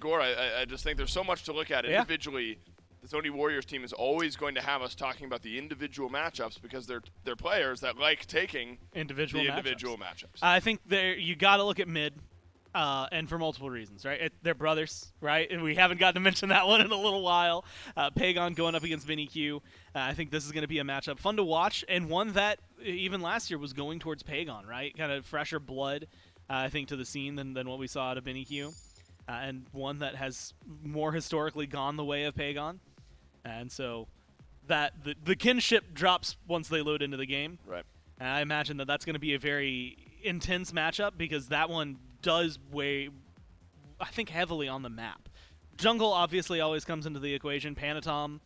Gore, I just think there's so much to look at individually. This Oni Warriors team is always going to have us talking about the individual matchups because they're players that like taking individual matchups. I think you got to look at mid, and for multiple reasons, right? They're brothers, right? And we haven't gotten to mention that one in a little while. Pagon going up against Vinny Q. I think this is going to be a matchup fun to watch, and one that even last year was going towards Pagon, right? Kind of fresher blood, I think, to the scene than what we saw out of Vinny Q. And one that has more historically gone the way of Pagon. And so that the kinship drops once they load into the game. Right. And I imagine that that's going to be a very intense matchup because that one does weigh, I think, heavily on the map. Jungle obviously always comes into the equation. Panatom,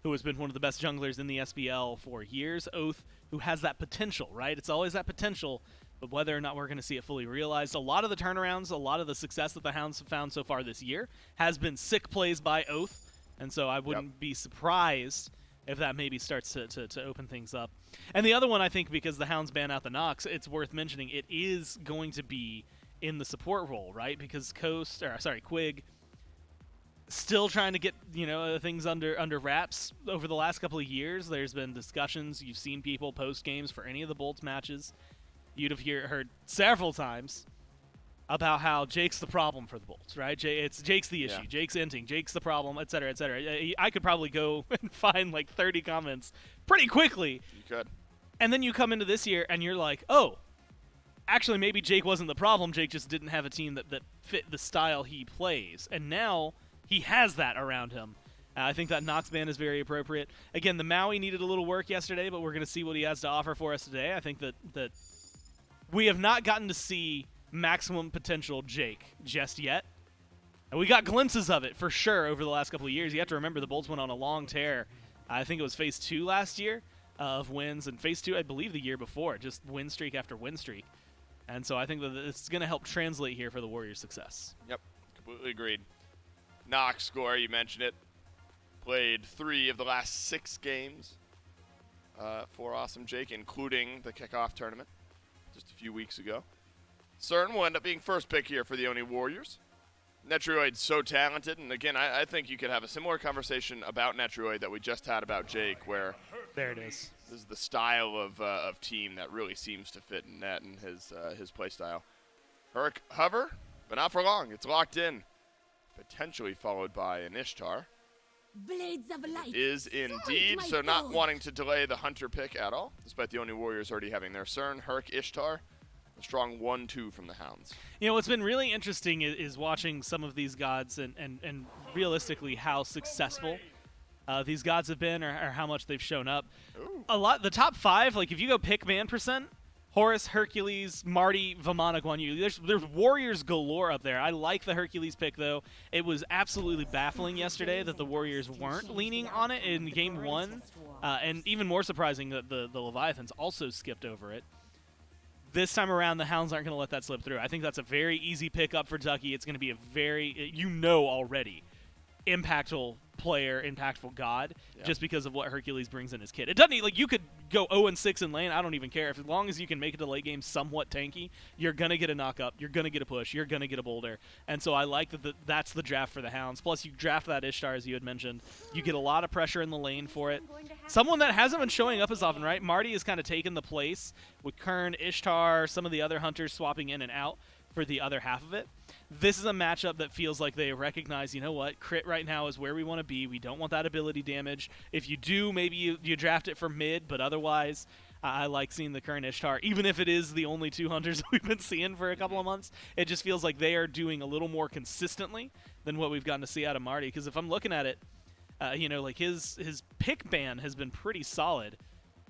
who has been one of the best junglers in the SPL for years. Oath, who has that potential, right? It's always that potential, but whether or not we're going to see it fully realized. A lot of the turnarounds, a lot of the success that the Hounds have found so far this year has been sick plays by Oath. And so I wouldn't be surprised if that maybe starts to open things up. And the other one, I think, because the Hounds ban out the Nox, it's worth mentioning, it is going to be in the support role, right? Because Quig, still trying to get things under wraps over the last couple of years. There's been discussions. You've seen people post games for any of the Bolts matches. You'd have heard several times about how Jake's the problem for the Bolts, right? Jake's the issue. Jake's inting. Jake's the problem, et cetera, et cetera. I could probably go and find like 30 comments pretty quickly. You could. And then you come into this year and you're like, oh, actually maybe Jake wasn't the problem. Jake just didn't have a team that fit the style he plays. And now he has that around him. I think that Nox ban is very appropriate. Again, the Maui needed a little work yesterday, but we're going to see what he has to offer for us today. I think that we have not gotten to see maximum potential Jake just yet. And we got glimpses of it for sure over the last couple of years. You have to remember the Bolts went on a long tear. I think it was Phase 2 last year of wins, and Phase 2 I believe the year before, just win streak after win streak. And so I think that it's going to help translate here for the Warriors' success. Yep, completely agreed. Nox score, you mentioned it. Played 3 of the last 6 games for Awesome Jake, including the kickoff tournament just a few weeks ago. CERN will end up being first pick here for the Oni Warriors. Netroid's so talented, and again, I think you could have a similar conversation about Netroid that we just had about Jake, where there it is. This is the style of team that really seems to fit in Net and his play style. Herc hover, but not for long. It's locked in, potentially followed by an Ishtar. Blades of light. Is indeed, so not wanting to delay the Hunter pick at all, despite the Oni Warriors already having their CERN, Herc, Ishtar. A strong 1-2 from the Hounds. You know, what's been really interesting is watching some of these gods and realistically how successful these gods have been or how much they've shown up. Ooh. A lot, the top 5, like if you go pick man percent, Horus, Hercules, Marty, Vamana, Guan Yu. There's Warriors galore up there. I like the Hercules pick, though. It was absolutely baffling yesterday that the Warriors weren't leaning on it in Game 1. And even more surprising that the Leviathans also skipped over it. This time around, the Hounds aren't going to let that slip through. I think that's a very easy pickup for Ducky. It's going to be a very, already, impactful player, impactful god, just because of what Hercules brings in his kit. It doesn't like you could go 0-6 in lane. I don't even care. As long as you can make it to late game somewhat tanky, you're going to get a knock up, you're going to get a push, you're going to get a boulder. And so I like that that's the draft for the Hounds. Plus, you draft that Ishtar, as you had mentioned. You get a lot of pressure in the lane for it. Someone that hasn't been showing up as often, right? Marty has kind of taken the place with Kern, Ishtar, some of the other hunters swapping in and out for the other half of it. This is a matchup that feels like they recognize, you know what, crit right now is where we want to be. We don't want that ability damage. If you do, maybe you draft it for mid, but otherwise, I like seeing the current Ishtar. Even if it is the only 2 hunters we've been seeing for a couple of months, it just feels like they are doing a little more consistently than what we've gotten to see out of Marty. Because if I'm looking at it, like his pick ban has been pretty solid,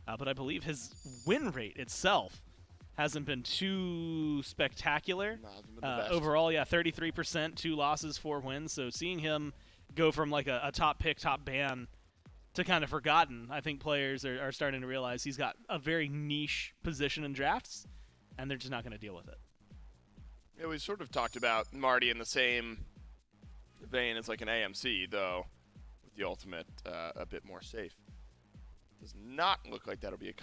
but I believe his win rate itself hasn't been too spectacular. Overall, 33%, 2 losses, 4 wins. So seeing him go from like a top pick, top ban to kind of forgotten, I think players are starting to realize he's got a very niche position in drafts, and they're just not going to deal with it. Yeah, we sort of talked about Marty in the same vein as like an AMC, though, with the ultimate a bit more safe. Does not look like that'll be a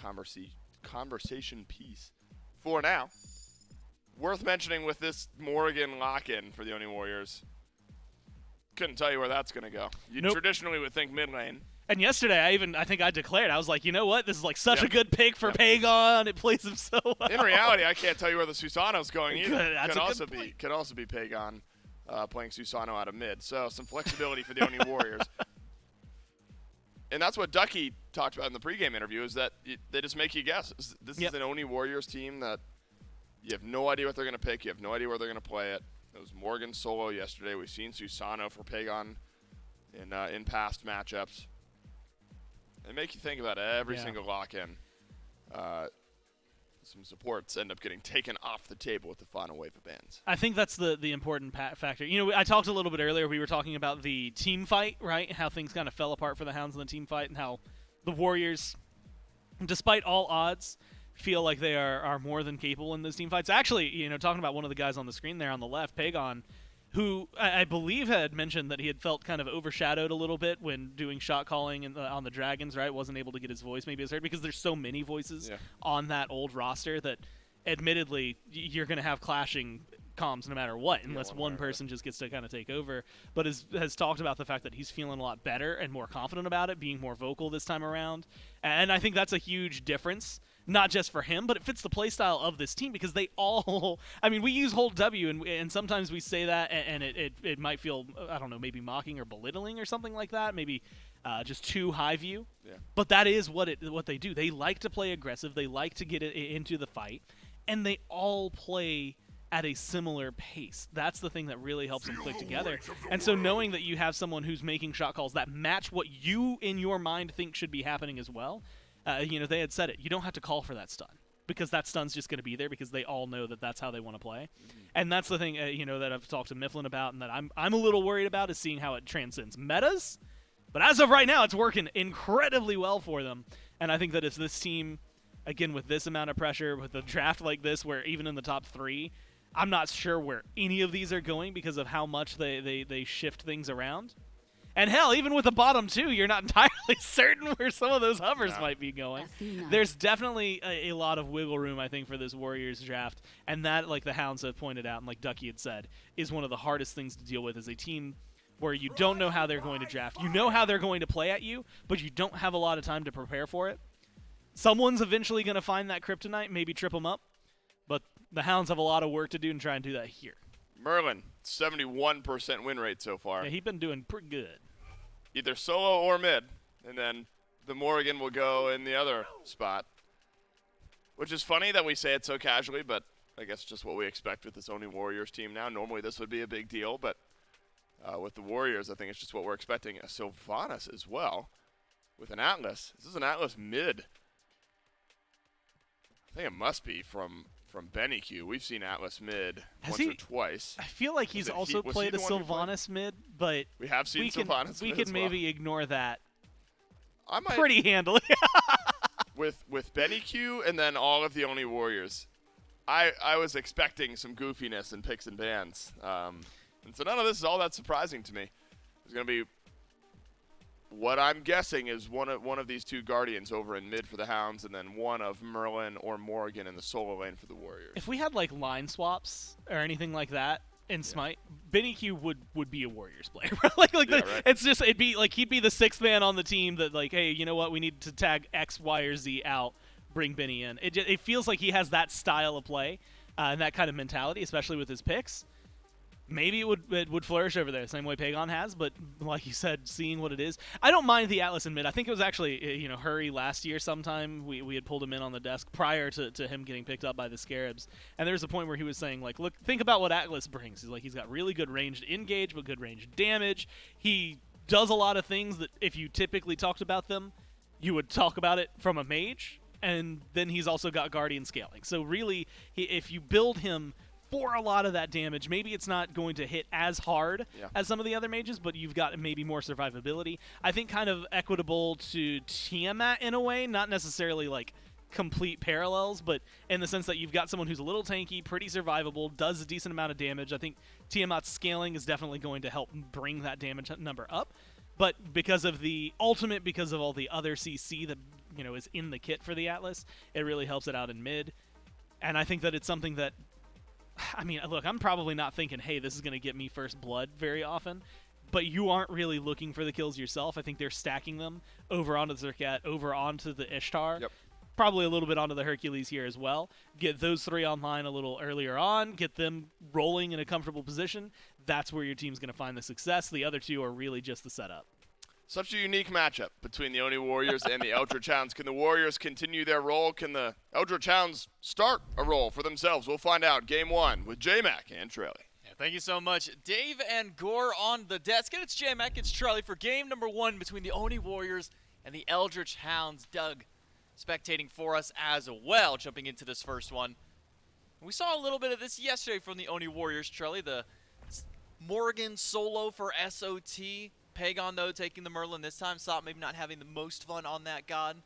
conversation piece for now. Worth mentioning with this Morrigan lock-in for the Oni Warriors, Couldn't tell you where that's going to go. You Nope. traditionally would think mid lane. And yesterday, I think I declared, I was like, you know what? This is like such Yeah. a good pick for Yeah. Pagon. It plays him so well. In reality, I can't tell you where the Susano's going either. Good, that's a good point. Could also be Pagon playing Susano out of mid. So some flexibility for the Oni Warriors. And that's what Ducky talked about in the pregame interview, is that they just make you guess. This is an Oni Warriors team that you have no idea what they're going to pick. You have no idea where they're going to play it. It was Morgan solo yesterday. We've seen Susano for Pagon in past matchups. They make you think about every single lock-in. Some supports end up getting taken off the table with the final wave of bans. I think that's the important factor. You know, I talked a little bit earlier. We were talking about the team fight, right? How things kind of fell apart for the Hounds in the team fight, and how the Warriors, despite all odds, feel like they are more than capable in those team fights. Actually, you know, talking about one of the guys on the screen there on the left, Pagon, who I believe had mentioned that he had felt kind of overshadowed a little bit when doing shot calling on the Dragons, right? Wasn't able to get his voice maybe as heard because there's so many voices on that old roster that admittedly you're going to have clashing comms no matter what, unless one person just gets to kind of take over. But has talked about the fact that he's feeling a lot better and more confident about it, being more vocal this time around. And I think that's a huge difference. Not just for him, but it fits the playstyle of this team because they all – I mean, we use hold W, and sometimes we say that, and it might feel, I don't know, maybe mocking or belittling or something like that, maybe just too high view. Yeah. But that is what they do. They like to play aggressive. They like to get into the fight, and they all play at a similar pace. That's the thing that really helps them click together. And so knowing that you have someone who's making shot calls that match what you in your mind think should be happening as well – you know, they had said it. You don't have to call for that stun because that stun's just going to be there because they all know that that's how they want to play. And that's the thing, you know, that I've talked to Mifflin about and that I'm a little worried about is seeing how it transcends metas. But as of right now, it's working incredibly well for them. And I think that if this team, again, with this amount of pressure, with a draft like this where even in the top 3, I'm not sure where any of these are going because of how much they shift things around. And hell, even with the bottom 2, you're not entirely certain where some of those hovers might be going. There's definitely a lot of wiggle room, I think, for this Warriors draft. And that, like the Hounds have pointed out and like Ducky had said, is one of the hardest things to deal with as a team where you don't know how they're going to draft. You know how they're going to play at you, but you don't have a lot of time to prepare for it. Someone's eventually going to find that kryptonite, maybe trip them up. But the Hounds have a lot of work to do and try and do that here. Merlin, 71% win rate so far. Yeah, he's been doing pretty good. Either solo or mid, and then the Morrigan will go in the other spot. Which is funny that we say it so casually, but I guess just what we expect with this Oni Warriors team now. Normally this would be a big deal, but with the Warriors, I think it's just what we're expecting. Sylvanas as well, with an Atlas. This is an Atlas mid. I think it must be from Benny Q. We've seen Atlas mid once or twice. I feel like he's also played a Sylvanas mid, but we have seen Sylvanas mid. We can maybe ignore that I might, pretty handily. with Benny Q and then all of the Oni Warriors, I was expecting some goofiness in picks and bans. And so none of this is all that surprising to me. There's going to be what I'm guessing is one of these two Guardians over in mid for the Hounds, and then one of Merlin or Morrigan in the solo lane for the Warriors. If we had like line swaps or anything like that in Smite, Benny Q would be a Warriors player. Right? It's just it'd be like he'd be the 6th man on the team that like, hey, you know what? We need to tag X, Y, or Z out. Bring Benny in. It feels like he has that style of play and that kind of mentality, especially with his picks. Maybe it would flourish over there, same way Pagon has, but like you said, seeing what it is. I don't mind the Atlas in mid. I think it was actually, you know, Hurry last year sometime. We had pulled him in on the desk prior to him getting picked up by the Scarabs. And there was a point where he was saying, like, look, think about what Atlas brings. He's like, he's got really good ranged engage, but good ranged damage. He does a lot of things that if you typically talked about them, you would talk about it from a mage. And then he's also got Guardian scaling. So really, if you build him for a lot of that damage, maybe it's not going to hit as hard as some of the other mages, but you've got maybe more survivability. I think kind of equitable to Tiamat in a way, not necessarily like complete parallels, but in the sense that you've got someone who's a little tanky, pretty survivable, does a decent amount of damage. I think Tiamat's scaling is definitely going to help bring that damage number up. But because of because of all the other CC that, you know, is in the kit for the Atlas, it really helps it out in mid. And I think that it's something that, I mean, look, I'm probably not thinking, hey, this is going to get me first blood very often. but you aren't really looking for the kills yourself. I think they're stacking them over onto the Zerkat, over onto the Ishtar. Yep. Probably a little bit onto the Hercules here as well. Get those 3 online a little earlier on, get them rolling in a comfortable position. That's where your team's going to find the success. The other 2 are really just the setup. Such a unique matchup between the Oni Warriors and the Eldritch Hounds. Can the Warriors continue their roll? Can the Eldritch Hounds start a roll for themselves? We'll find out. Game 1 with J-Mac and Trelly. Yeah, thank you so much, Dave and Gore on the desk. And it's J-Mac, it's Trelly for game number 1 between the Oni Warriors and the Eldritch Hounds. Doug spectating for us as well, jumping into this first one. We saw a little bit of this yesterday from the Oni Warriors, Trelly. The Morrigan solo for SOT. Pagon, though, taking the Merlin this time. Sot maybe not having the most fun on that god.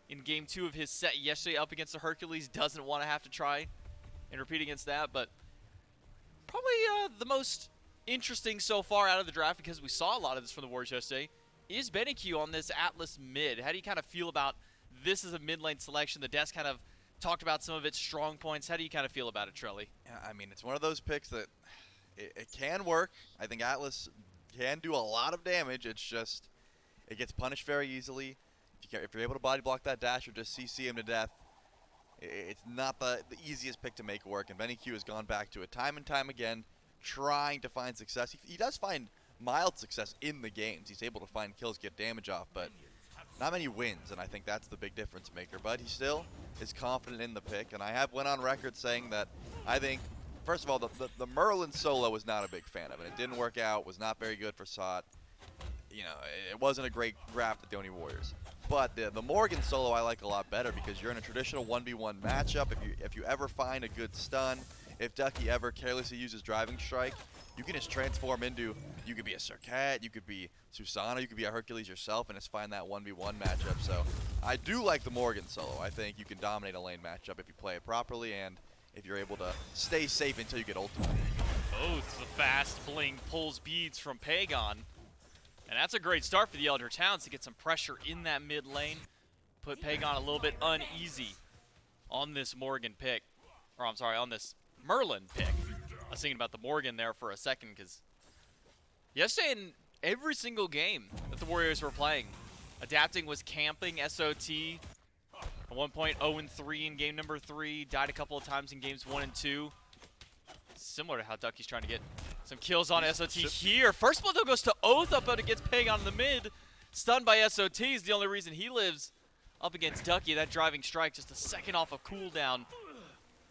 In game 2 of his set yesterday up against the Hercules. Doesn't want to have to try and repeat against that. But probably the most interesting so far out of the draft, because we saw a lot of this from the Warriors yesterday, is BennyQ on this Atlas mid. How do you kind of feel about this as a mid lane selection? The desk kind of talked about some of its strong points. How do you kind of feel about it, Trelly? Yeah, I mean, it's one of those picks that it can work. I think Atlas can do a lot of damage. It's just it gets punished very easily. If you're able to body block that dash or just CC him to death, it's not the easiest pick to make work. And BennyQ has gone back to it time and time again, trying to find success. He does find mild success in the games. He's able to find kills, get damage off, but not many wins, and I think that's the big difference maker. But he still is confident in the pick, and I have went on record saying that I think, first of all, the Merlin solo was not a big fan of it. It didn't work out, was not very good for Sot. You know, it wasn't a great draft at the Oni Warriors. But the Morrigan solo I like a lot better, because you're in a traditional 1v1 matchup. If you ever find a good stun, if Ducky ever carelessly uses Driving Strike, you can just transform into, you could be a Zerkat, you could be Susana, you could be a Hercules yourself, and just find that 1v1 matchup. So I do like the Morrigan solo. I think you can dominate a lane matchup if you play it properly and if you're able to stay safe until you get ultimate. Both the fast bling pulls beads from Pagon. And that's a great start for the Eldritch Hounds to get some pressure in that mid lane. Put Pagon a little bit uneasy on this Morrigan pick. Or I'm sorry, on this Merlin pick. I was thinking about the Morrigan there for a second, because yesterday in every single game that the Warriors were playing, Adapting was camping SOT. At one point 0-3 in game number 3. Died a couple of times in games 1 and 2. Similar to how Ducky's trying to get some kills on SOT here. First blood though goes to Oath up against Pagon in the mid. Stunned by SOT is the only reason he lives up against Ducky. That Driving Strike just a second off of cooldown.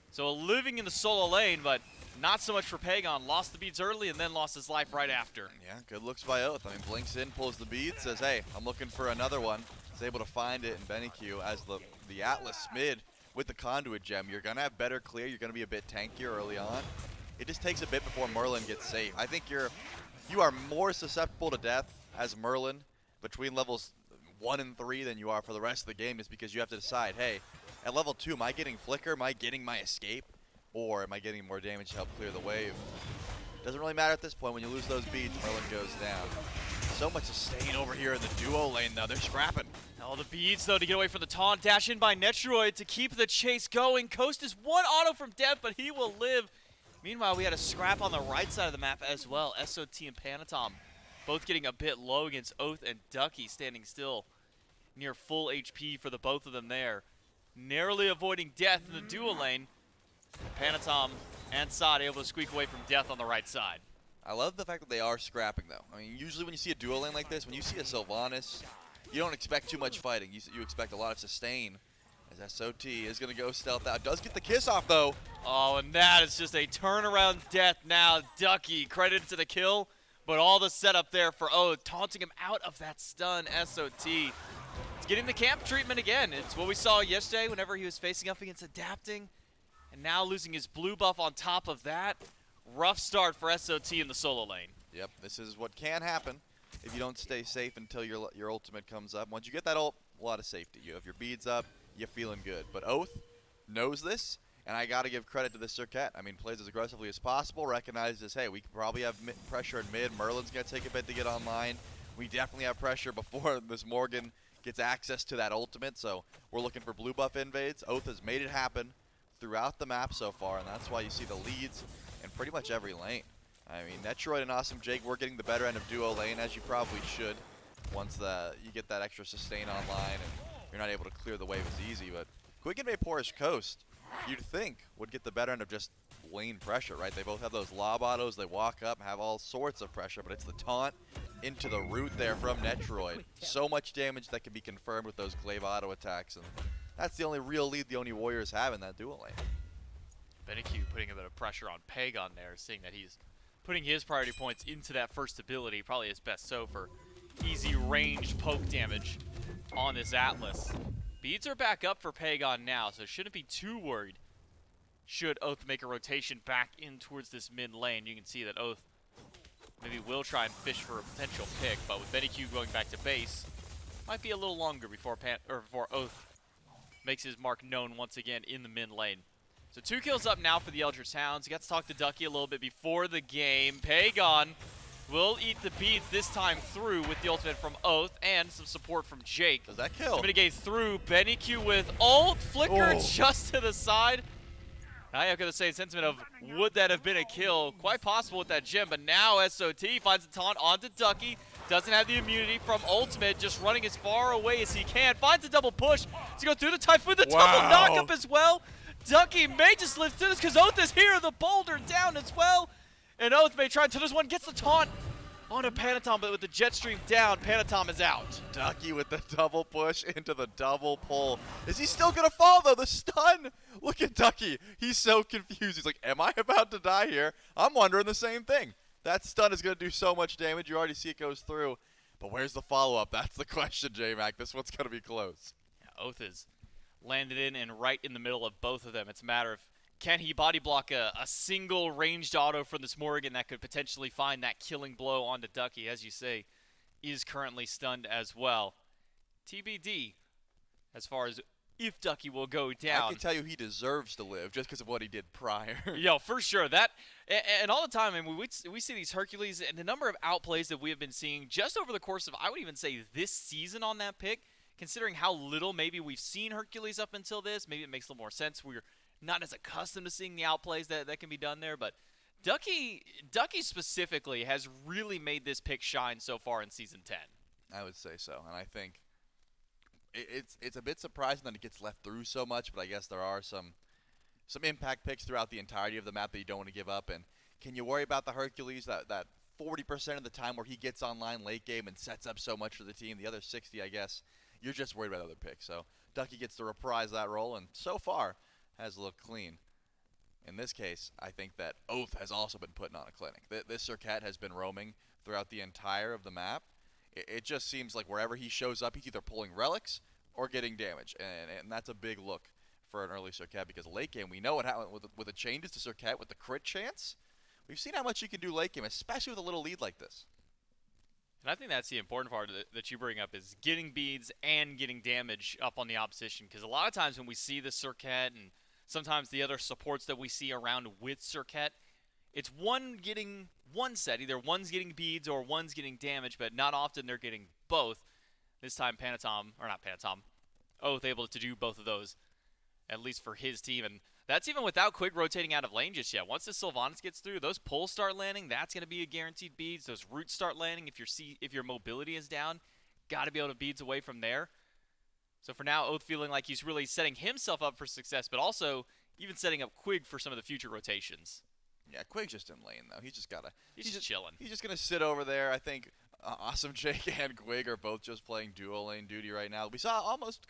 So living in the solo lane, but not so much for Pagon. Lost the beads early and then lost his life right after. Yeah, good looks by Oath. I mean, blinks in, pulls the bead, says, hey, I'm looking for another one. He's able to find it in BennyQ as the Atlas mid with the Conduit gem. You're going to have better clear. You're going to be a bit tankier early on. It just takes a bit before Merlin gets safe. I think you are more susceptible to death as Merlin between levels 1 and 3 than you are for the rest of the game, just because you have to decide, hey, at level 2, am I getting Flicker? Am I getting my escape? Or am I getting more damage to help clear the wave? Doesn't really matter at this point. When you lose those beads, Merlin goes down. So much sustain over here in the duo lane, though. They're scrapping. All the beads, though, to get away from the taunt. Dash in by Netroid to keep the chase going. Coast is one auto from death, but he will live. Meanwhile, we had a scrap on the right side of the map as well. SOT and Panatom both getting a bit low against Oath and Ducky, standing still near full HP for the both of them there. Narrowly avoiding death in the duo lane. Panatom and Sot able to squeak away from death on the right side. I love the fact that they are scrapping, though. I mean, usually when you see a duo lane like this, when you see a Sylvanas, you don't expect too much fighting. You expect a lot of sustain. As SOT is going to go stealth out. Does get the kiss off, though. Oh, and that is just a turnaround death now. Ducky credited to the kill, but all the setup there for Oath, taunting him out of that stun. SOT is getting the camp treatment again. It's what we saw yesterday whenever he was facing up against Adapting, and now losing his blue buff on top of that. Rough start for SOT in the solo lane. Yep, this is what can happen if you don't stay safe until your ultimate comes up. Once you get that ult, a lot of safety. You have your beads up, you're feeling good. But Oath knows this, and I got to give credit to this Zerkat. I mean, plays as aggressively as possible, recognizes, hey, we can probably have pressure in mid. Merlin's going to take a bit to get online. We definitely have pressure before this Morgan gets access to that ultimate, so we're looking for blue buff invades. Oath has made it happen throughout the map so far, and that's why you see the leads in pretty much every lane. I mean, Netroid and Awesome Jake were getting the better end of duo lane, as you probably should, once you get that extra sustain online and you're not able to clear the wave as easy. But Quick and Vaporish Coast, you'd think, would get the better end of just lane pressure, right? They both have those lob autos, they walk up, have all sorts of pressure, but it's the taunt into the root there from Netroid. So much damage that can be confirmed with those glaive auto attacks, and that's the only real lead the Oni Warriors have in that dual lane. Benekyu putting a bit of pressure on Pagon there, seeing that he's putting his priority points into that first ability, probably his best so for easy ranged poke damage on this Atlas. Beads are back up for Pagon now, so shouldn't be too worried should Oath make a rotation back in towards this mid lane. You can see that Oath maybe will try and fish for a potential pick, but with Benekyu going back to base, might be a little longer before Oath makes his mark known once again in the mid lane. So 2 kills up now for the Eldritch Hounds. You got to talk to Ducky a little bit before the game. Pagon will eat the beats this time through with the ultimate from Oath and some support from Jake. Does that kill? To mitigate through, Benekyu with ult, flicker just to the side. I echo the same sentiment of, would that have been a kill? Quite possible with that gem, but now SOT finds the taunt onto Ducky. Doesn't have the immunity from ultimate, just running as far away as he can. Finds a double push to go through the Typhoon, the double knockup as well. Ducky may just live through this because Oath is here, the boulder down as well. And Oath may try until this one gets the taunt onto Panatom, but with the jet stream down, Panatom is out. Ducky with the double push into the double pull. Is he still gonna fall though? The stun! Look at Ducky. He's so confused. He's like, am I about to die here? I'm wondering the same thing. That stun is gonna do so much damage. You already see it goes through. But where's the follow-up? That's the question, J-Mac. This one's gonna be close. Yeah, Oath is landed in and right in the middle of both of them. It's a matter of, can he body block a single ranged auto from this Morrigan that could potentially find that killing blow onto Ducky, as you say, is currently stunned as well. TBD, as far as if Ducky will go down. I can tell you he deserves to live just because of what he did prior. Yo, for sure. That and all the time, I mean, we see these Hercules and the number of outplays that we have been seeing just over the course of, I would even say, this season on that pick, considering how little maybe we've seen Hercules up until this. Maybe it makes a little more sense. We're not as accustomed to seeing the outplays that can be done there, but Ducky specifically has really made this pick shine so far in Season 10. I would say so, and I think it's a bit surprising that it gets left through so much, but I guess there are some impact picks throughout the entirety of the map that you don't want to give up. And can you worry about the Hercules that 40% of the time where he gets online late game and sets up so much for the team? The other 60, I guess, you're just worried about other picks. So Ducky gets to reprise that role, and so far has looked clean. In this case, I think that Oath has also been putting on a clinic. This Circat has been roaming throughout the entire of the map. It just seems like wherever he shows up, he's either pulling relics or getting damage, and that's a big look for an early Circat, because late game, we know what happened with the changes to Circat with the crit chance. We've seen how much he can do late game, especially with a little lead like this. And I think that's the important part that you bring up, is getting beads and getting damage up on the opposition, because a lot of times when we see the Circat and sometimes the other supports that we see around with Circat, it's one getting one set. Either one's getting beads or one's getting damage, but not often they're getting both. This time Oath able to do both of those, at least for his team. And that's even without Quig rotating out of lane just yet. Once the Sylvanas gets through, those pulls start landing, that's going to be a guaranteed beads. Those roots start landing if your mobility is down. Got to be able to beads away from there. So for now, Oath feeling like he's really setting himself up for success, but also even setting up Quig for some of the future rotations. Yeah, Quig's just in lane, though. He's just chilling. He's just going to sit over there. I think Awesome Jake and Quig are both just playing dual lane duty right now. We saw almost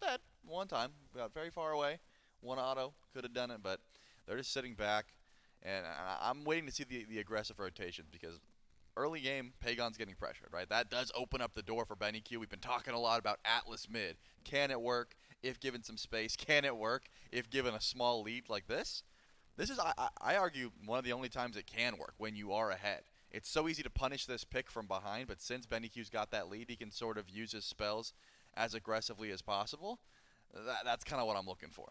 dead one time. We got very far away. One auto could have done it, but they're just sitting back. And I'm waiting to see the aggressive rotations, because early game, Pagon's getting pressured, right? That does open up the door for Benekyu. We've been talking a lot about Atlas mid. Can it work if given some space? Can it work if given a small lead like this? This is, I argue, one of the only times it can work, when you are ahead. It's so easy to punish this pick from behind, but since Benekyu's got that lead, he can sort of use his spells as aggressively as possible. That's kind of what I'm looking for.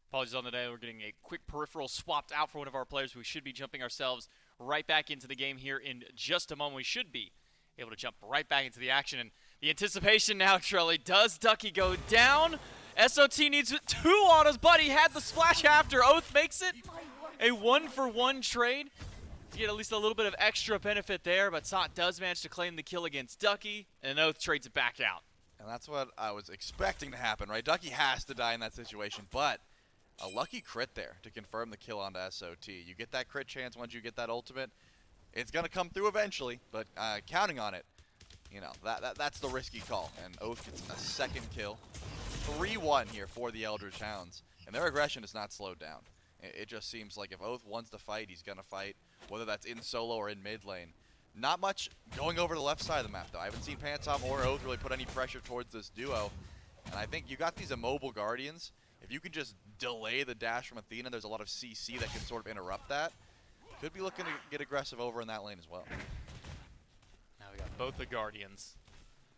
Apologies on the day. We're getting a quick peripheral swapped out for one of our players. We should be jumping ourselves right back into the game here in just a moment. We should be able to jump right back into the action. And the anticipation now, Trelly, does Ducky go down? SOT needs 2 autos, but he had the splash after. Oath makes it a 1-for-1 trade. to get at least a little bit of extra benefit there, but Sant does manage to claim the kill against Ducky, and Oath trades it back out. And that's what I was expecting to happen, right? Ducky has to die in that situation, but a lucky crit there to confirm the kill onto SOT. You get that crit chance once you get that ultimate. It's going to come through eventually, but counting on it, you know, that's the risky call. And Oath gets a second kill. 3-1 here for the Eldritch Hounds. And their aggression is not slowed down. It just seems like if Oath wants to fight, he's going to fight, whether that's in solo or in mid lane. Not much going over the left side of the map, though. I haven't seen Panatom or Oath really put any pressure towards this duo. And I think you got these immobile Guardians. If you can just delay the dash from Athena, there's a lot of CC that can sort of interrupt that. Could be looking to get aggressive over in that lane as well. Now we got both the Guardians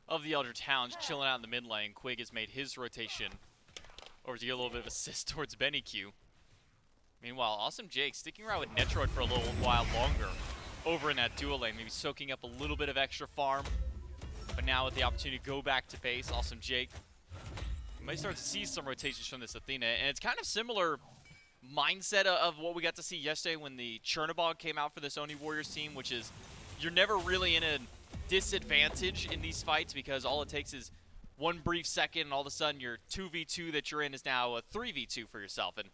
of the Eldritch Hounds chilling out in the mid lane. Quig has made his rotation over to get a little bit of assist towards Benny Q. Meanwhile, Awesome Jake sticking around with Netroid for a little while longer over in that dual lane, maybe soaking up a little bit of extra farm. But now with the opportunity to go back to base, Awesome Jake might start to see some rotations from this Athena. And it's kind of similar mindset of what we got to see yesterday when the Chernobog came out for this Oni Warriors team, which is you're never really in a disadvantage in these fights because all it takes is one brief second and all of a sudden your 2v2 that you're in is now a 3v2 for yourself. And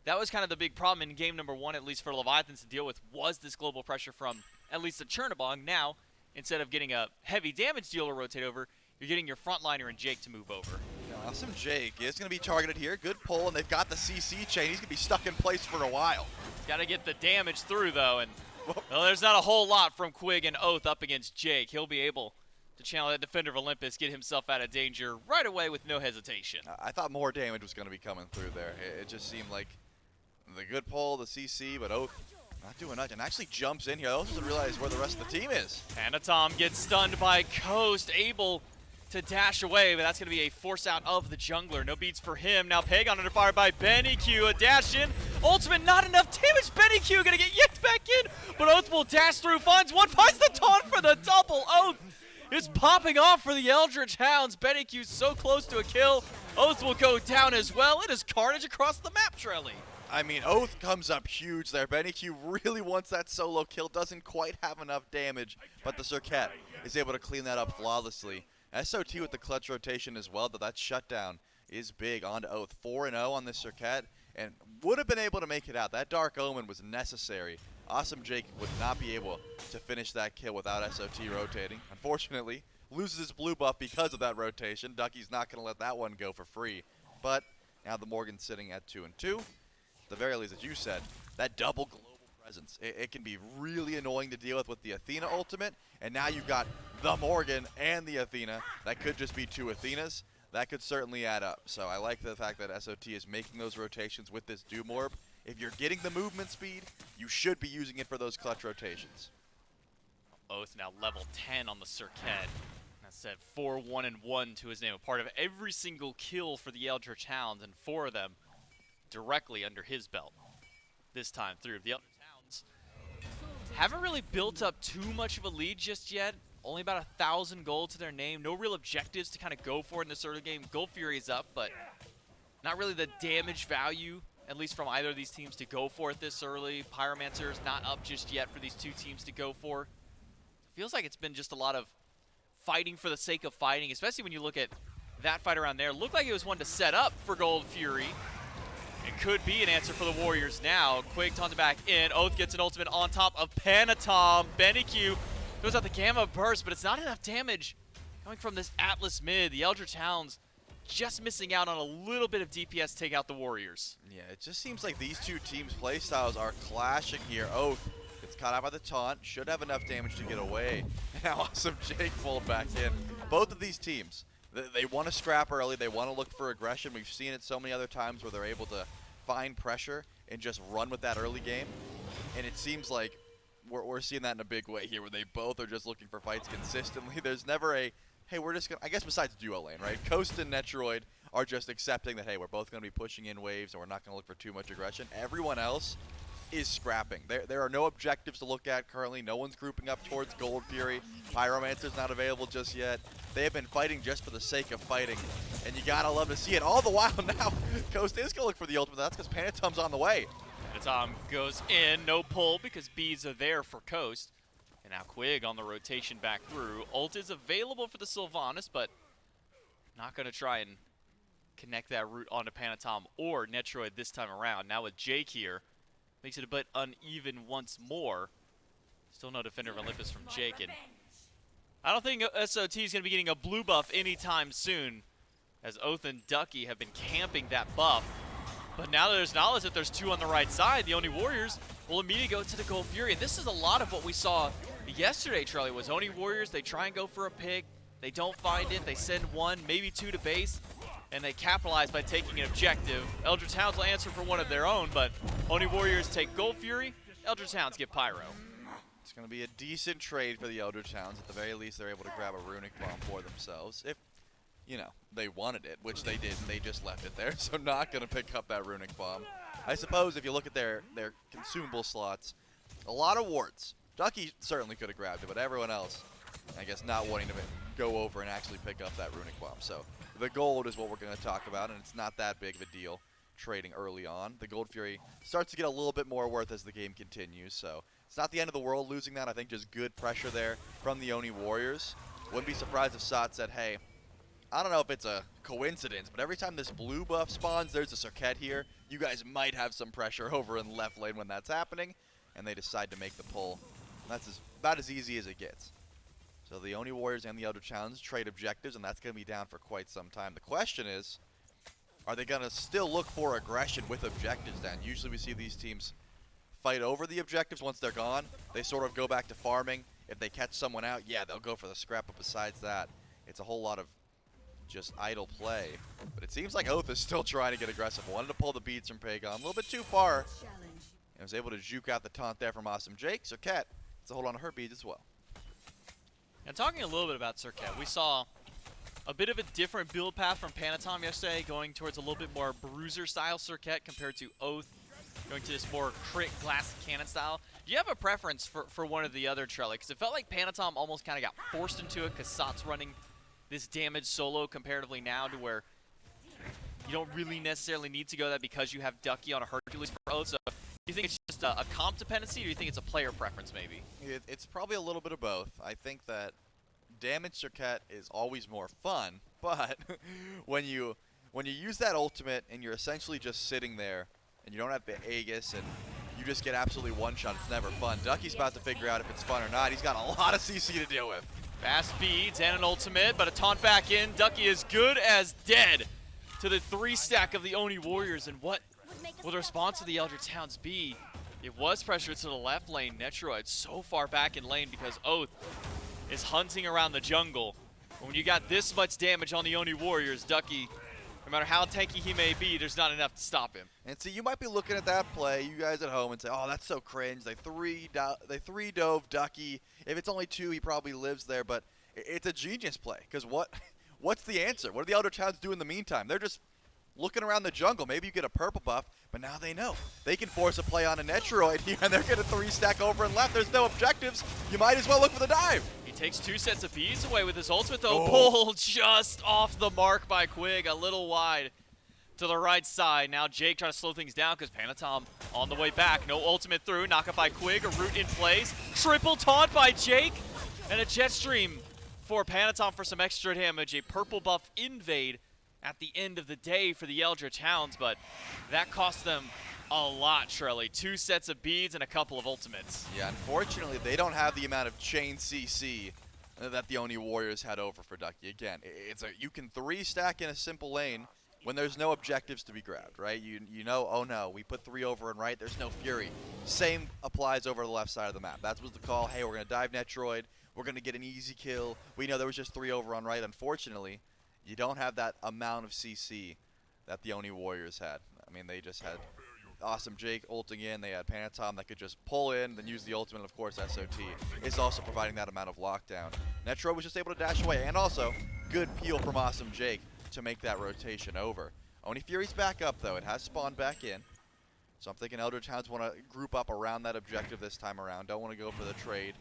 that was kind of the big problem in game number 1, at least for Leviathans to deal with, was this global pressure from at least the Chernobog. Now, instead of getting a heavy damage dealer rotate over, you're getting your frontliner and Jake to move over. Awesome Jake is going to be targeted here. Good pull, and they've got the CC chain. He's going to be stuck in place for a while. Got to get the damage through, though, and well, there's not a whole lot from Quig and Oath up against Jake. He'll be able to channel that Defender of Olympus, get himself out of danger right away with no hesitation. I thought more damage was going to be coming through there. It just seemed like the good pull, the CC, but Oath not doing much, and actually jumps in here. Oath doesn't realize where the rest of the team is. Panatom gets stunned by Coast, able to dash away, but that's going to be a force out of the jungler. No beats for him. Now Pagon under fire by Benny Q. A dash in. Ultimate, not enough damage. Benny Q going to get yanked back in, but Oath will dash through. Finds one, finds the taunt for the double. Oath is popping off for the Eldritch Hounds. Benny Q so close to a kill. Oath will go down as well. It is carnage across the map, Trelly. I mean, Oath comes up huge there. Benny Q really wants that solo kill. Doesn't quite have enough damage, but the Circuit is able to clean that up flawlessly. SOT with the clutch rotation as well, though that shutdown is big onto Oath. 4-0 on this Circuit, and would have been able to make it out. That Dark Omen was necessary. Awesome Jake would not be able to finish that kill without SOT rotating. Unfortunately, loses his blue buff because of that rotation. Ducky's not going to let that one go for free. But now the Morgan's sitting at 2-2. At the very least, as you said, that double global presence, it can be really annoying to deal with the Athena ultimate, and now you've got the Morgan and the Athena. That could just be 2 Athenas. That could certainly add up. So I like the fact that SOT is making those rotations with this Doom Orb. If you're getting the movement speed, you should be using it for those clutch rotations. Oath now level 10 on the Circuit. That said, 4-1-1 to his name. A part of every single kill for the Eldritch Hounds, and 4 of them directly under his belt. This time through. The Eldritch Hounds haven't really built up too much of a lead just yet. Only about 1,000 gold to their name. No real objectives to kind of go for in this early game. Gold Fury is up, but not really the damage value, at least from either of these teams, to go for it this early. Pyromancer's not up just yet for these 2 teams to go for. Feels like it's been just a lot of fighting for the sake of fighting, especially when you look at that fight around there. Looked like it was one to set up for Gold Fury. It could be an answer for the Warriors now. Quig taunted back in. Oath gets an ultimate on top of Panatom. Benny Q goes out the Gamma Burst, but it's not enough damage coming from this Atlas mid. The Eldritch Hounds just missing out on a little bit of DPS to take out the Warriors. Yeah, it just seems like these 2 teams' playstyles are clashing here. Oath gets caught out by the taunt, should have enough damage to get away. Now Awesome Jake pulled back in. Both of these teams, they want to scrap early. They want to look for aggression. We've seen it so many other times where they're able to find pressure and just run with that early game. And it seems like we're seeing that in a big way here, where they both are just looking for fights consistently. There's never a, hey, we're just going to, I guess besides duo lane, right? Coast and Netroid are just accepting that, hey, we're both going to be pushing in waves and we're not going to look for too much aggression. Everyone else is scrapping. There are no objectives to look at currently. No one's grouping up towards Gold Fury. Pyromancer's not available just yet. They have been fighting just for the sake of fighting, and you gotta love to see it. All the while now, Coast is gonna look for the ultimate. That's because Panatom's on the way. Panatom goes in, no pull because bees are there for Coast. And now Quig on the rotation back through. Ult is available for the Sylvanas, but not going to try and connect that route onto Panatom or Netroid this time around. Now with Jake here, makes it a bit uneven once more. Still no Defender of Olympus from Jake. And I don't think SOT is going to be getting a blue buff anytime soon, as Oath and Ducky have been camping that buff. But now that there's knowledge that there's two on the right side, the Oni Warriors will immediately go to the Gold Fury. And this is a lot of what we saw yesterday, Charlie, was Oni Warriors, they try and go for a pick, they don't find it, they send one, maybe two to base, and they capitalize by taking an objective. Eldritch Hounds will answer for one of their own, but Oni Warriors take Gold Fury, Eldritch Hounds get Pyro. It's going to be a decent trade for the Eldritch Hounds. At the very least, they're able to grab a Runic Bomb for themselves. If, you know, they wanted it, which they did, and they just left it there, so not going to pick up that Runic Bomb. I suppose if you look at their consumable slots, a lot of wards. Ducky certainly could have grabbed it, but everyone else, I guess, not wanting to go over and actually pick up that Runic Bomb. So the gold is what we're going to talk about, and it's not that big of a deal trading early on. The Gold Fury starts to get a little bit more worth as the game continues, so it's not the end of the world losing that. I think just good pressure there from the Oni Warriors. Wouldn't be surprised if Sot said, hey, I don't know if it's a coincidence, but every time this blue buff spawns, there's a Circuit here. You guys might have some pressure over in left lane when that's happening, and they decide to make the pull. That's about as easy as it gets. So the Oni Warriors and the Eldritch Hounds trade objectives, and that's going to be down for quite some time. The question is, are they going to still look for aggression with objectives down? Usually we see these teams fight over the objectives once they're gone. They sort of go back to farming. If they catch someone out, yeah, they'll go for the scrap, but besides that, it's a whole lot of just idle play. But it seems like Oath is still trying to get aggressive. Wanted to pull the beads from Pagon a little bit too far. And was able to juke out the taunt there from Awesome Jake. Circuit, it's a hold on to her beads as well. And talking a little bit about Circuit, we saw a bit of a different build path from Panatom yesterday, going towards a little bit more bruiser style Circuit compared to Oath, going to this more crit glass cannon style. Do you have a preference for one or the other, Charlie? Because it felt like Panatom almost kind of got forced into it because Sot's running this damage solo comparatively now, to where you don't really necessarily need to go that because you have Ducky on a Hercules for Oath. So do you think it's just a comp dependency, or do you think it's a player preference maybe? It's probably a little bit of both. I think that damage Circuit is always more fun, but when you use that ultimate and you're essentially just sitting there and you don't have the Aegis and you just get absolutely one-shot, it's never fun. Ducky's about to figure out if it's fun or not. He's got a lot of CC to deal with. Fast beads and an ultimate, but a taunt back in. Ducky is good as dead to the 3-stack of the Oni Warriors. And what will the response of the Eldritch Hounds be? It was pressure to the left lane. Netroid so far back in lane because Oath is hunting around the jungle. But when you got this much damage on the Oni Warriors, Ducky, no matter how tanky he may be, there's not enough to stop him. And see, you might be looking at that play, you guys at home, and say, oh, that's so cringe. They three-dove Ducky. If it's only 2, he probably lives there. But it's a genius play, because what's the answer? What do the Eldritch Hounds do in the meantime? They're just looking around the jungle. Maybe you get a purple buff, but now they know. They can force a play on a Netroid here, and they're going to 3-stack over and left. There's no objectives. You might as well look for the dive. He takes 2 sets of beads away with his ultimate, though. Pulled just off the mark by Quig, a little wide to the right side. Now Jake trying to slow things down because Panatom on the way back. No ultimate through. Knock up by Quig. A root in place. Triple taunt by Jake. And a jet stream for Panatom for some extra damage. A purple buff invade at the end of the day for the Eldritch Hounds, but that cost them a lot, Shirley. 2 sets of beads and a couple of ultimates. Yeah, unfortunately, they don't have the amount of chain CC that the Oni Warriors had over for Ducky. Again, you can 3-stack in a simple lane when there's no objectives to be grabbed, right? You know, oh no, we put 3 over and right, there's no Fury. Same applies over the left side of the map. That was the call. Hey, we're going to dive Netroid. We're going to get an easy kill. We know there was just 3 over on right. Unfortunately, you don't have that amount of CC that the Oni Warriors had. I mean, they just had Awesome Jake ulting in. They had Panatom that could just pull in, then use the ultimate. And of course, SOT is also providing that amount of lockdown. Netroid was just able to dash away, and also good peel from Awesome Jake to make that rotation over. Oni Fury's back up, though. It has spawned back in. So I'm thinking Eldritch Hounds want to group up around that objective this time around. Don't want to go for the trade.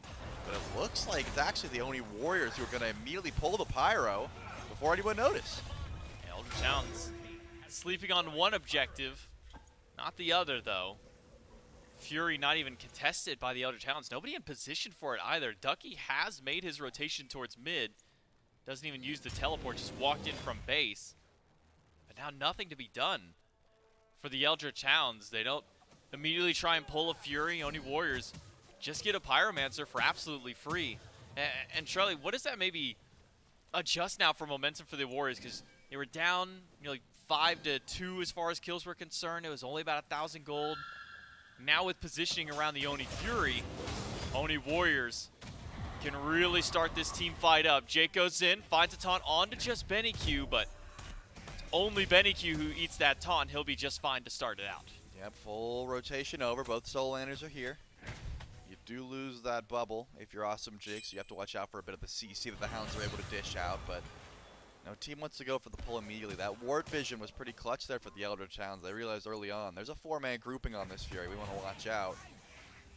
But it looks like it's actually the Oni Warriors who are going to immediately pull the Pyro before anyone noticed. Eldritch Hounds sleeping on one objective, not the other, though. Fury not even contested by the Eldritch Hounds. Nobody in position for it either. Ducky has made his rotation towards mid. Doesn't even use the teleport, just walked in from base. But now nothing to be done for the Eldritch Hounds. They don't immediately try and pull a Fury. Oni Warriors just get a Pyromancer for absolutely free. And Charlie, what does that maybe adjust now for momentum for the Warriors? Because they were down like 5-2 as far as kills were concerned. It was only about 1,000 gold. Now with positioning around the Oni Fury, Oni Warriors can really start this team fight up. Jake goes in, finds a taunt onto just Benny Q, but it's only Benny Q who eats that taunt. He'll be just fine to start it out. Yep, full rotation over. Both solo landers are here. You do lose that bubble if you're awesome Jake, so you have to watch out for a bit of the CC that the Hounds are able to dish out, but no team wants to go for the pull immediately. That ward vision was pretty clutch there for the Eldritch Hounds. They realized early on, there's a 4-man grouping on this Fury. We want to watch out.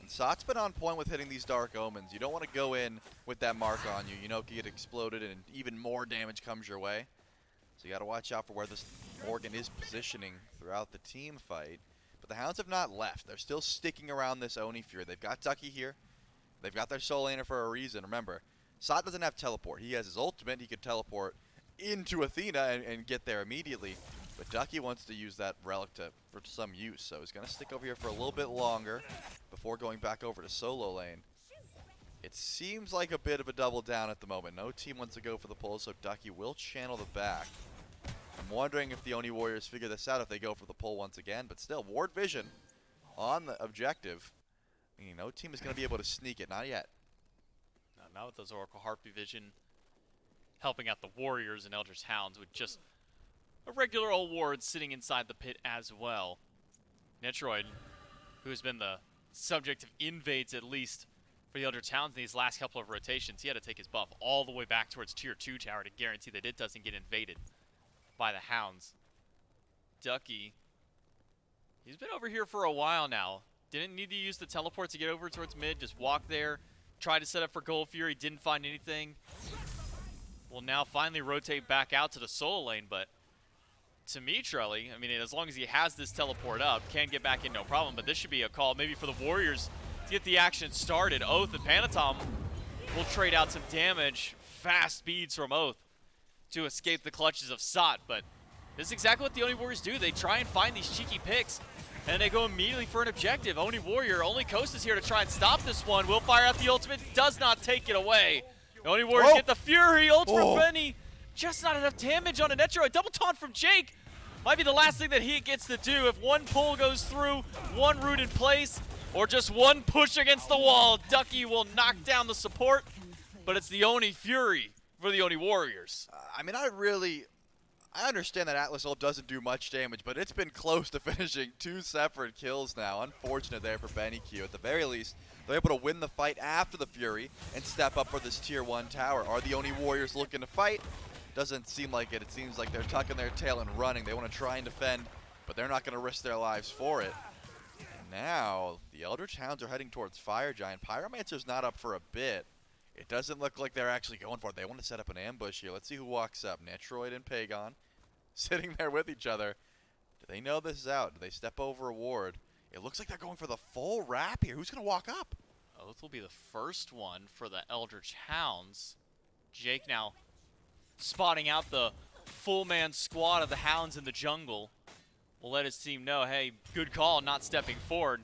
And Sot's been on point with hitting these Dark Omens. You don't want to go in with that mark on you. You know, get exploded and even more damage comes your way. So you got to watch out for where this Morrigan is positioning throughout the team fight. But the Hounds have not left. They're still sticking around this Oni Fury. They've got Ducky here. They've got their solo laner for a reason. Remember, Sot doesn't have teleport. He has his ultimate. He could teleport into Athena and get there immediately. But Ducky wants to use that relic for some use, so he's going to stick over here for a little bit longer before going back over to solo lane. It seems like a bit of a double down at the moment. No team wants to go for the pull, so Ducky will channel the back. I'm wondering if the Oni Warriors figure this out if they go for the pull once again, but still, ward vision on the objective. Meaning no team is going to be able to sneak it, not yet. No, not with those Oracle Harpy Vision helping out the Warriors and Eldritch Hounds with just a regular old ward sitting inside the pit as well. Netroid, who has been the subject of invades at least for the Eldritch Hounds in these last couple of rotations, he had to take his buff all the way back towards tier 2 tower to guarantee that it doesn't get invaded by the Hounds. Ducky, he's been over here for a while now. Didn't need to use the teleport to get over towards mid, just walk there, tried to set up for Gold Fury, didn't find anything. Will now finally rotate back out to the solo lane, but to me, Trelly, I mean, as long as he has this teleport up, can get back in no problem, but this should be a call maybe for the Warriors to get the action started. Oath and Panatom will trade out some damage, fast beads from Oath to escape the clutches of Sot, but this is exactly what the Oni Warriors do. They try and find these cheeky picks, and they go immediately for an objective. Oni Warrior, only Coast is here to try and stop this one. Will fire out the ultimate, does not take it away. The Oni Warriors get the Fury, ult for Benny. Just not enough damage on a Netro. A double taunt from Jake. Might be the last thing that he gets to do. If one pull goes through, one root in place, or just one push against the wall, Ducky will knock down the support, but it's the Oni Fury for the Oni Warriors. I mean, I understand that Atlas ult doesn't do much damage, but it's been close to finishing 2 separate kills now. Unfortunate there for Benny Q. At the very least, they're able to win the fight after the Fury and step up for this tier 1 tower. Are the Oni Warriors looking to fight? Doesn't seem like it. It seems like they're tucking their tail and running. They want to try and defend, but they're not going to risk their lives for it. And now, the Eldritch Hounds are heading towards Fire Giant. Pyromancer's not up for a bit. It doesn't look like they're actually going for it. They want to set up an ambush here. Let's see who walks up. Netroid and Pagon sitting there with each other. Do they know this is out? Do they step over a ward? It looks like they're going for the full wrap here. Who's going to walk up? Oath will be the first one for the Eldritch Hounds. Jake now spotting out the full man squad of the Hounds in the jungle. Will let his team know, hey, good call, not stepping forward.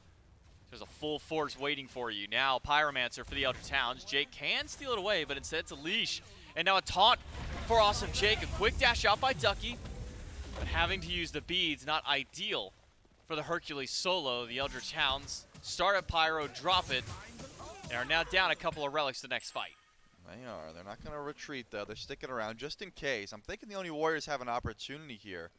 There's a full force waiting for you. Now, Pyromancer for the Eldritch Hounds. Jake can steal it away, but instead it's a leash. And now a taunt for awesome Jake. A quick dash out by Ducky. But having to use the beads, not ideal for the Hercules solo. The Eldritch Hounds start at Pyro, drop it. They are now down a couple of relics the next fight. They are. They're not going to retreat, though. They're sticking around just in case. I'm thinking the Oni Warriors have an opportunity here.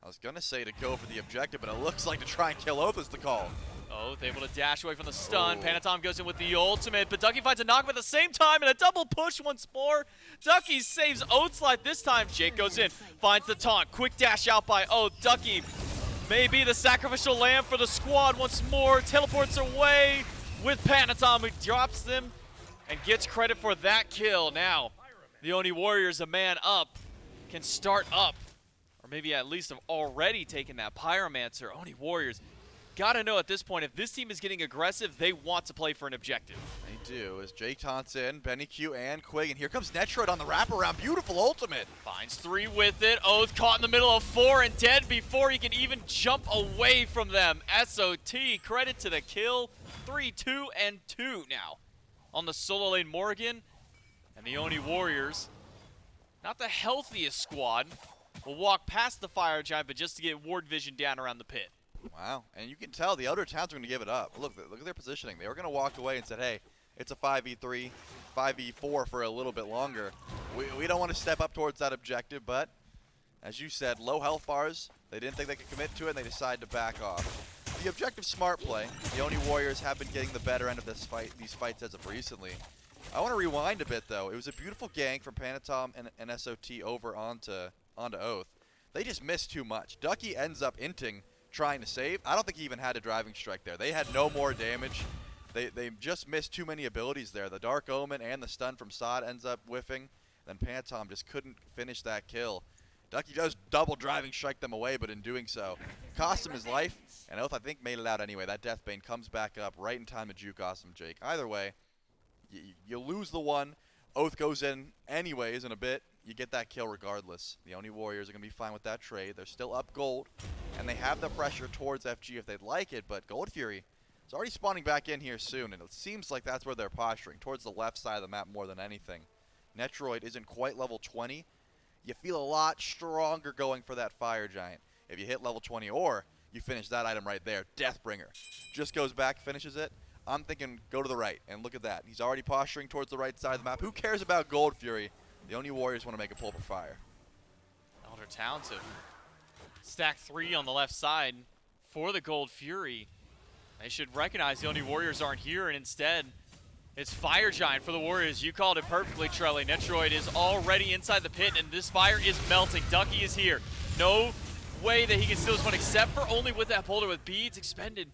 I was going to say to go for the objective, but it looks like to try and kill Oath is the call. Oath able to dash away from the stun. Panatom goes in with the ultimate, but Ducky finds a knock at the same time, and a double push once more. Ducky saves Oath's life this time. Jake goes in, finds the taunt. Quick dash out by Oath. Ducky may be the sacrificial lamb for the squad once more. Teleports away with Panatom, who drops them and gets credit for that kill. Now, the Oni Warriors, a man up, can start up, or maybe at least have already taken that Pyromancer. Oni Warriors gotta know at this point, if this team is getting aggressive, they want to play for an objective. They do, as Jake taunts in, Benny Q and Quig, and here comes Netroid on the wraparound. Beautiful ultimate. Finds 3 with it. Oath caught in the middle of 4 and dead before he can even jump away from them. SOT, credit to the kill. 3, 2, and 2 now on the solo lane Morrigan. And the Oni Warriors, not the healthiest squad, will walk past the Fire Giant, but just to get ward vision down around the pit. Wow, and you can tell the Eldritch Hounds are going to give it up. Look at their positioning. They were going to walk away and said, hey, it's a 5v3, 5v4 for a little bit longer. We don't want to step up towards that objective, but as you said, low health bars. They didn't think they could commit to it, and they decided to back off. The objective smart play. The Oni Warriors have been getting the better end of these fights as of recently. I want to rewind a bit, though. It was a beautiful gank from Panatom and SOT over onto Oath. They just missed too much. Ducky ends up inting, trying to save. I don't think he even had a driving strike there. They had no more damage. They just missed too many abilities there. The Dark Omen and the stun from Sod ends up whiffing. Then Panatom just couldn't finish that kill. Ducky does double driving strike them away, but in doing so, cost him his life. And Oath, I think, made it out anyway. That Deathbane comes back up right in time to juke awesome Jake. Either way, you lose the one. Oath goes in anyways in a bit. You get that kill regardless. The Oni Warriors are going to be fine with that trade. They're still up gold, and they have the pressure towards FG if they'd like it, but Gold Fury is already spawning back in here soon, and it seems like that's where they're posturing, towards the left side of the map more than anything. Netroid isn't quite level 20. You feel a lot stronger going for that Fire Giant if you hit level 20, or you finish that item right there. Deathbringer just goes back, finishes it. I'm thinking go to the right, and look at that. He's already posturing towards the right side of the map. Who cares about Gold Fury? The Oni Warriors want to make a pull for fire. Elder Towns have stacked 3 on the left side for the Gold Fury. They should recognize the Oni Warriors aren't here, and instead, it's Fire Giant for the Warriors. You called it perfectly, Trelly. Netroid is already inside the pit, and this fire is melting. Ducky is here. No way that he can steal this one, except for only with that boulder with beads expended.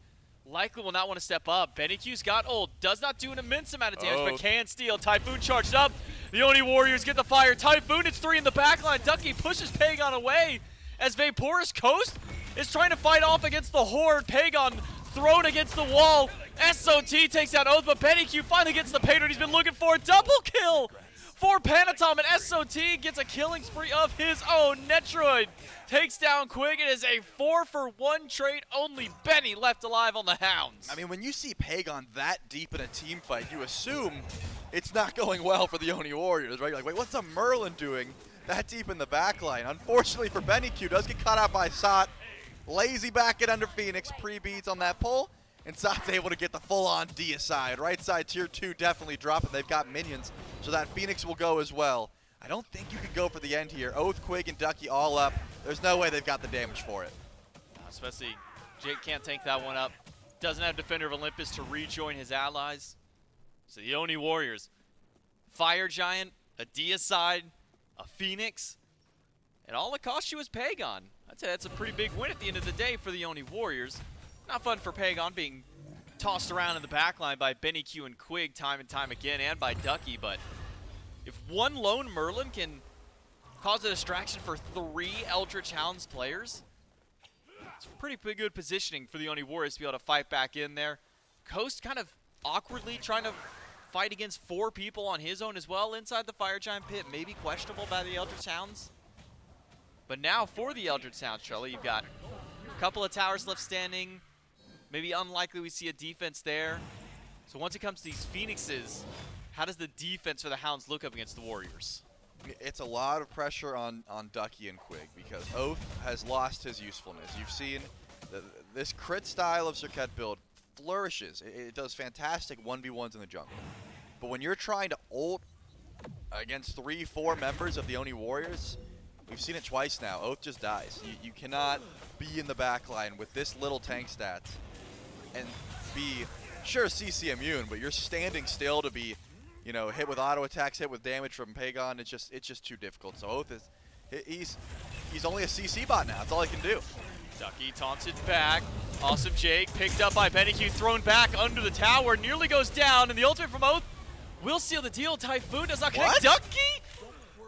Likely will not want to step up. Benny Q's got ult. Does not do an immense amount of damage, but can steal. Typhoon charged up. The Oni Warriors get the fire. Typhoon, it's 3 in the backline. Ducky pushes Pagon away as Vaporous Coast is trying to fight off against the Horde. Pagon thrown against the wall. SOT takes out Oath, but Benny Q finally gets the payload he's been looking for. Double kill for Panatom, and SOT gets a killing spree of his own. Netroid takes down Quig. It is a 4-for-1 trade. Only Benny left alive on the Hounds. I mean, when you see Pagon that deep in a team fight, you assume it's not going well for the Oni Warriors, right? You're like, wait, what's a Merlin doing that deep in the backline? Unfortunately for Benny Q, does get caught out by Sot. Lazy back it under Phoenix, pre-beats on that pull, and Sot's able to get the full-on deicide. Right side tier 2 definitely dropping. They've got minions, so that Phoenix will go as well. I don't think you can go for the end here. Oath, Quig, and Ducky all up. There's no way they've got the damage for it. Especially Jake can't tank that one up. Doesn't have Defender of Olympus to rejoin his allies. So the Oni Warriors, Fire Giant, a deicide, a Phoenix, and all it cost you was Pagon. I'd say that's a pretty big win at the end of the day for the Oni Warriors. Not fun for Pagon being tossed around in the backline by Benny Q and Quig time and time again, and by Ducky, but if one lone Merlin can cause a distraction for 3 Eldritch Hounds players, it's pretty good positioning for the Oni Warriors to be able to fight back in there. Coast kind of awkwardly trying to fight against 4 people on his own as well inside the Fire Giant pit, maybe questionable by the Eldritch Hounds. But now for the Eldritch Hounds, Charlie, you've got a couple of towers left standing. Maybe unlikely we see a defense there. So once it comes to these Phoenixes, how does the defense for the Hounds look up against the Warriors? It's a lot of pressure on Ducky and Quig because Oath has lost his usefulness. You've seen this crit style of Circuit build flourishes. It does fantastic 1v1s in the jungle. But when you're trying to ult against 3-4 members of the Oni Warriors, we've seen it twice now. Oath just dies. You cannot be in the backline with this little tank stats and be, sure, CC immune, but you're standing still to be, you know, hit with auto attacks, hit with damage from Pagon. It's just too difficult. So Oath is, he's only a CC bot now. That's all he can do. Ducky taunts it back. Awesome Jake picked up by Benny Q, thrown back under the tower, nearly goes down, and the ultimate from Oath will seal the deal. Typhoon does not connect. What? Ducky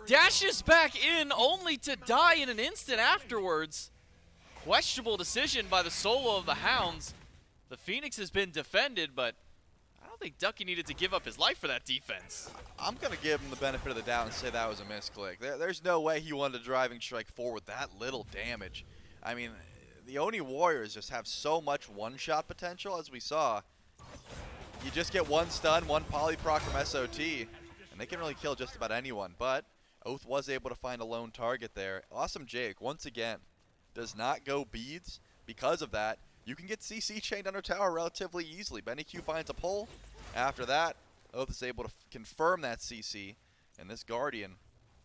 dashes back in only to die in an instant afterwards. Questionable decision by the solo of the Hounds. The Phoenix has been defended, but I don't think Ducky needed to give up his life for that defense. I'm going to give him the benefit of the doubt and say that was a misclick. There's no way he wanted a driving strike forward with that little damage. I mean, the Oni Warriors just have so much one-shot potential, as we saw. You just get one stun, one polyproc from SOT, and they can really kill just about anyone. But Oath was able to find a lone target there. Awesome Jake, once again, does not go beads. Because of that, you can get CC chained under tower relatively easily. Benny Q finds a pull. After that, Oath is able to confirm that CC. And this Guardian,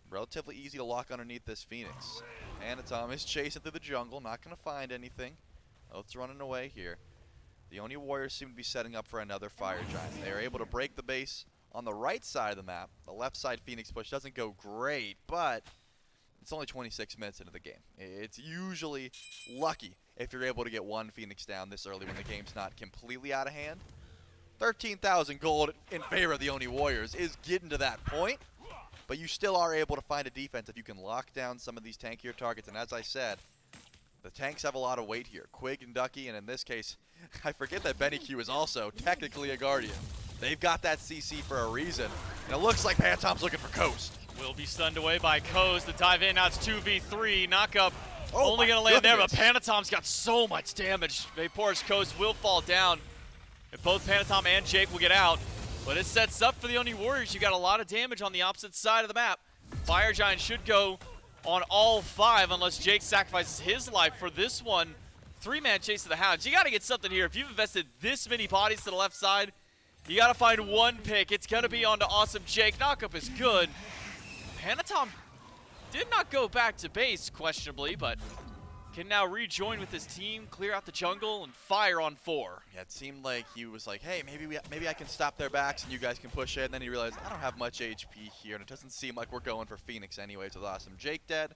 relatively easy to lock underneath this Phoenix. Anatom is chasing through the jungle, not going to find anything. Oath's running away here. The Oni Warriors seem to be setting up for another Fire Giant. They are able to break the base on the right side of the map. The left side Phoenix push doesn't go great, but it's only 26 minutes into the game. It's usually lucky if you're able to get one Phoenix down this early when the game's not completely out of hand. 13,000 gold in favor of the Oni Warriors is getting to that point, but you still are able to find a defense if you can lock down some of these tankier targets. And as I said, the tanks have a lot of weight here. Quig and Ducky, and in this case, I forget that Benny Q is also technically a Guardian. They've got that CC for a reason, and it looks like Phantom's looking for Coast. Will be stunned away by Coast. The dive in, now it's 2v3. Knockup Oh only my going to land there, but goodness. Panatom's got so much damage. Vapor's Coast will fall down. If both Panatom and Jake will get out, but it sets up for the Oni Warriors. You got a lot of damage on the opposite side of the map. Fire Giant should go on all 5 unless Jake sacrifices his life for this one. 3-man chase to the Hounds. You got to get something here. If you've invested this many bodies to the left side, you got to find one pick. It's going to be onto Awesome Jake. Knockup is good. Panatom did not go back to base, questionably, but can now rejoin with his team, clear out the jungle, and fire on 4. Yeah, it seemed like he was like, hey, maybe I can stop their backs and you guys can push it. And then he realized, I don't have much HP here, and it doesn't seem like we're going for Phoenix anyways with Awesome Jake dead.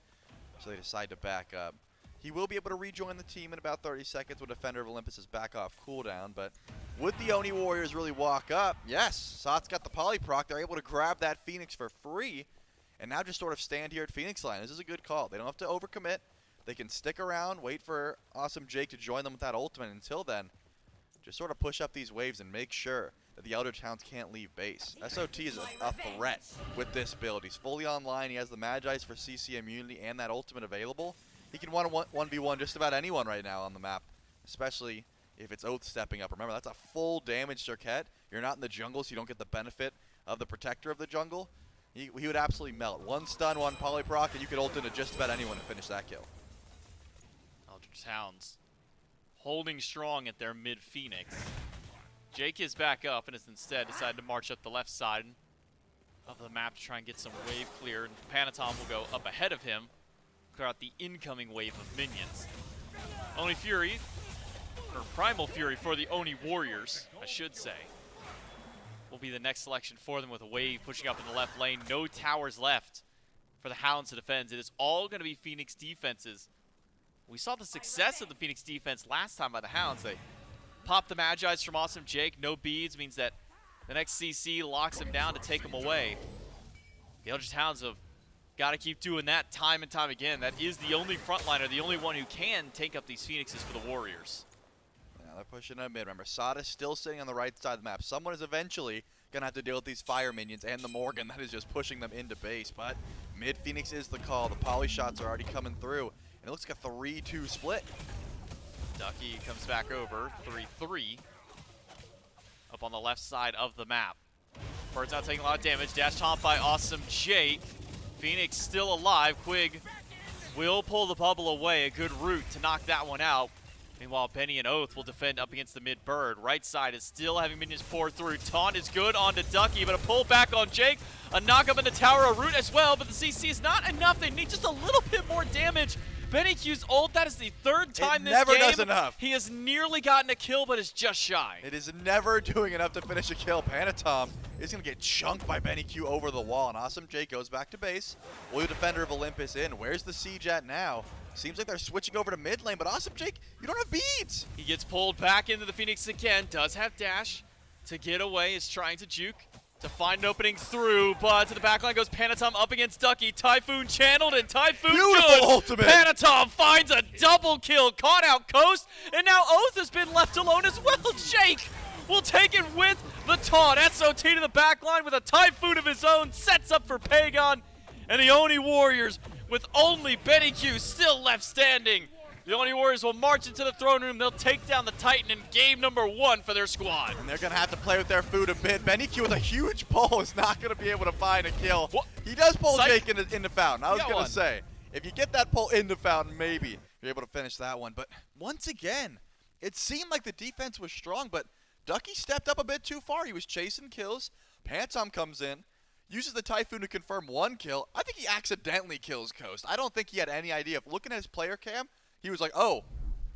So they decide to back up. He will be able to rejoin the team in about 30 seconds when Defender of Olympus is back off cooldown, but would the Oni Warriors really walk up? Yes, Sot's got the polyproc. They're able to grab that Phoenix for free, and now just sort of stand here at Phoenix line. This is a good call. They don't have to overcommit. They can stick around, wait for Awesome Jake to join them with that ultimate. Until then, just sort of push up these waves and make sure that the Eldritch Hounds can't leave base. SOT is a threat with this build. He's fully online. He has the Magi's for CC immunity and that ultimate available. He can 1v1 just about anyone right now on the map, especially if it's Oath stepping up. Remember, that's a full damage circuit. You're not in the jungle, so you don't get the benefit of the protector of the jungle. He would absolutely melt. One stun, one polyproc, and you could ult into just about anyone to finish that kill. Eldritch Hounds holding strong at their mid-Phoenix. Jake is back up and has instead decided to march up the left side of the map to try and get some wave clear. And Panatom will go up ahead of him, clear out the incoming wave of minions. Oni Fury, or Primal Fury for the Oni Warriors, I should say, will be the next selection for them with a wave pushing up in the left lane. No towers left for the Hounds to defend. It is all going to be Phoenix defenses. We saw the success of the Phoenix defense last time by the Hounds. They popped the Magi's from Awesome Jake. No beads means that the next CC locks him down to take him away. The Eldritch Hounds have got to keep doing that time and time again. That is the only frontliner, the only one who can take up these Phoenixes for the Warriors. Yeah, they're pushing in mid. Remember, Sada's still sitting on the right side of the map. Someone is eventually going to have to deal with these fire minions and the Morrigan that is just pushing them into base. But mid Phoenix is the call. The poly shots are already coming through. And it looks like a 3-2 split. Ducky comes back over, 3-3. Up on the left side of the map. Bird's not taking a lot of damage. Dash taunt by Awesome Jake. Phoenix still alive. Quig will pull the bubble away. A good route to knock that one out. Meanwhile, Benny and Oath will defend up against the mid Bird. Right side is still having minions pour through. Taunt is good onto Ducky, but a pull back on Jake. A knock up in the tower, a root as well, but the CC is not enough. They need just a little bit more damage. Benny Q's ult, that is the third time this never game. does enough. He has nearly gotten a kill, but is just shy. It is never doing enough to finish a kill. Panatom is going to get chunked by Benny Q over the wall, and Awesome Jake goes back to base. Will Defender of Olympus in. Where's the siege at now? Seems like they're switching over to mid lane, but Awesome Jake, you don't have beads. He gets pulled back into the Phoenix again, does have dash to get away, is trying to juke. to find an opening through, but to the backline goes Panatom up against Ducky. Typhoon channeled, and Typhoon Beautiful good. ultimate. Panatom finds a double kill, caught out Coast, and now Oath has been left alone as well. Jake will take it with the taunt. SOT to the backline with a Typhoon of his own, sets up for Pagon, and the Oni Warriors with only Benny Q still left standing. The Oni Warriors will march into the throne room. They'll take down the Titan in game number 1 for their squad. And they're going to have to play with their food a bit. Benny Q with a huge pull is not going to be able to find a kill. What? He does pull Psych. Jake in the fountain. I was Got going one. to say, if you get that pull in the fountain, maybe you're able to finish that one. But once again, it seemed like the defense was strong, but Ducky stepped up a bit too far. He was chasing kills. Pantom comes in, uses the Typhoon to confirm 1 kill. I think he accidentally kills Coast. I don't think he had any idea. Looking at his player cam, he was like, oh,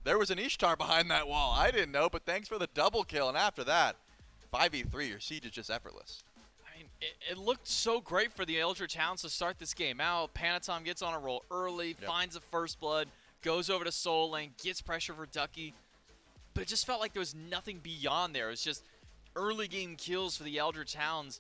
there was an Ishtar behind that wall. I didn't know, but thanks for the double kill. And after that, 5v3, your siege is just effortless. I mean, it looked so great for the Eldritch Hounds to start this game out. Panatom gets on a roll early, finds the first blood, goes over to Soul Lane, gets pressure for Ducky. But it just felt like there was nothing beyond there. It was just early game kills for the Eldritch Hounds.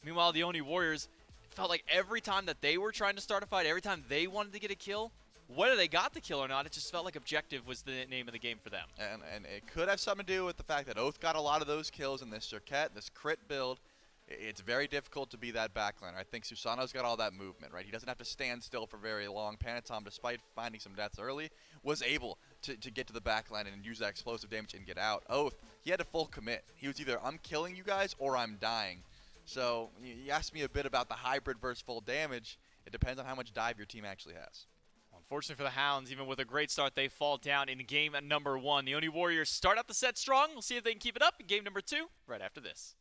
Meanwhile, the Oni Warriors felt like every time that they were trying to start a fight, every time they wanted to get a kill, whether they got the kill or not, it just felt like objective was the name of the game for them. And it could have something to do with the fact that Oath got a lot of those kills in this Circuit, this crit build. It's very difficult to be that backliner. I think Susano's got all that movement, right? He doesn't have to stand still for very long. Panatom, despite finding some deaths early, was able to get to the backline and use that explosive damage and get out. Oath, he had a full commit. He was either, I'm killing you guys or I'm dying. So you asked me a bit about the hybrid versus full damage. It depends on how much dive your team actually has. Unfortunately for the Hounds, even with a great start, they fall down in game number 1. The Oni Warriors start out the set strong. We'll see if they can keep it up in game number 2 right after this.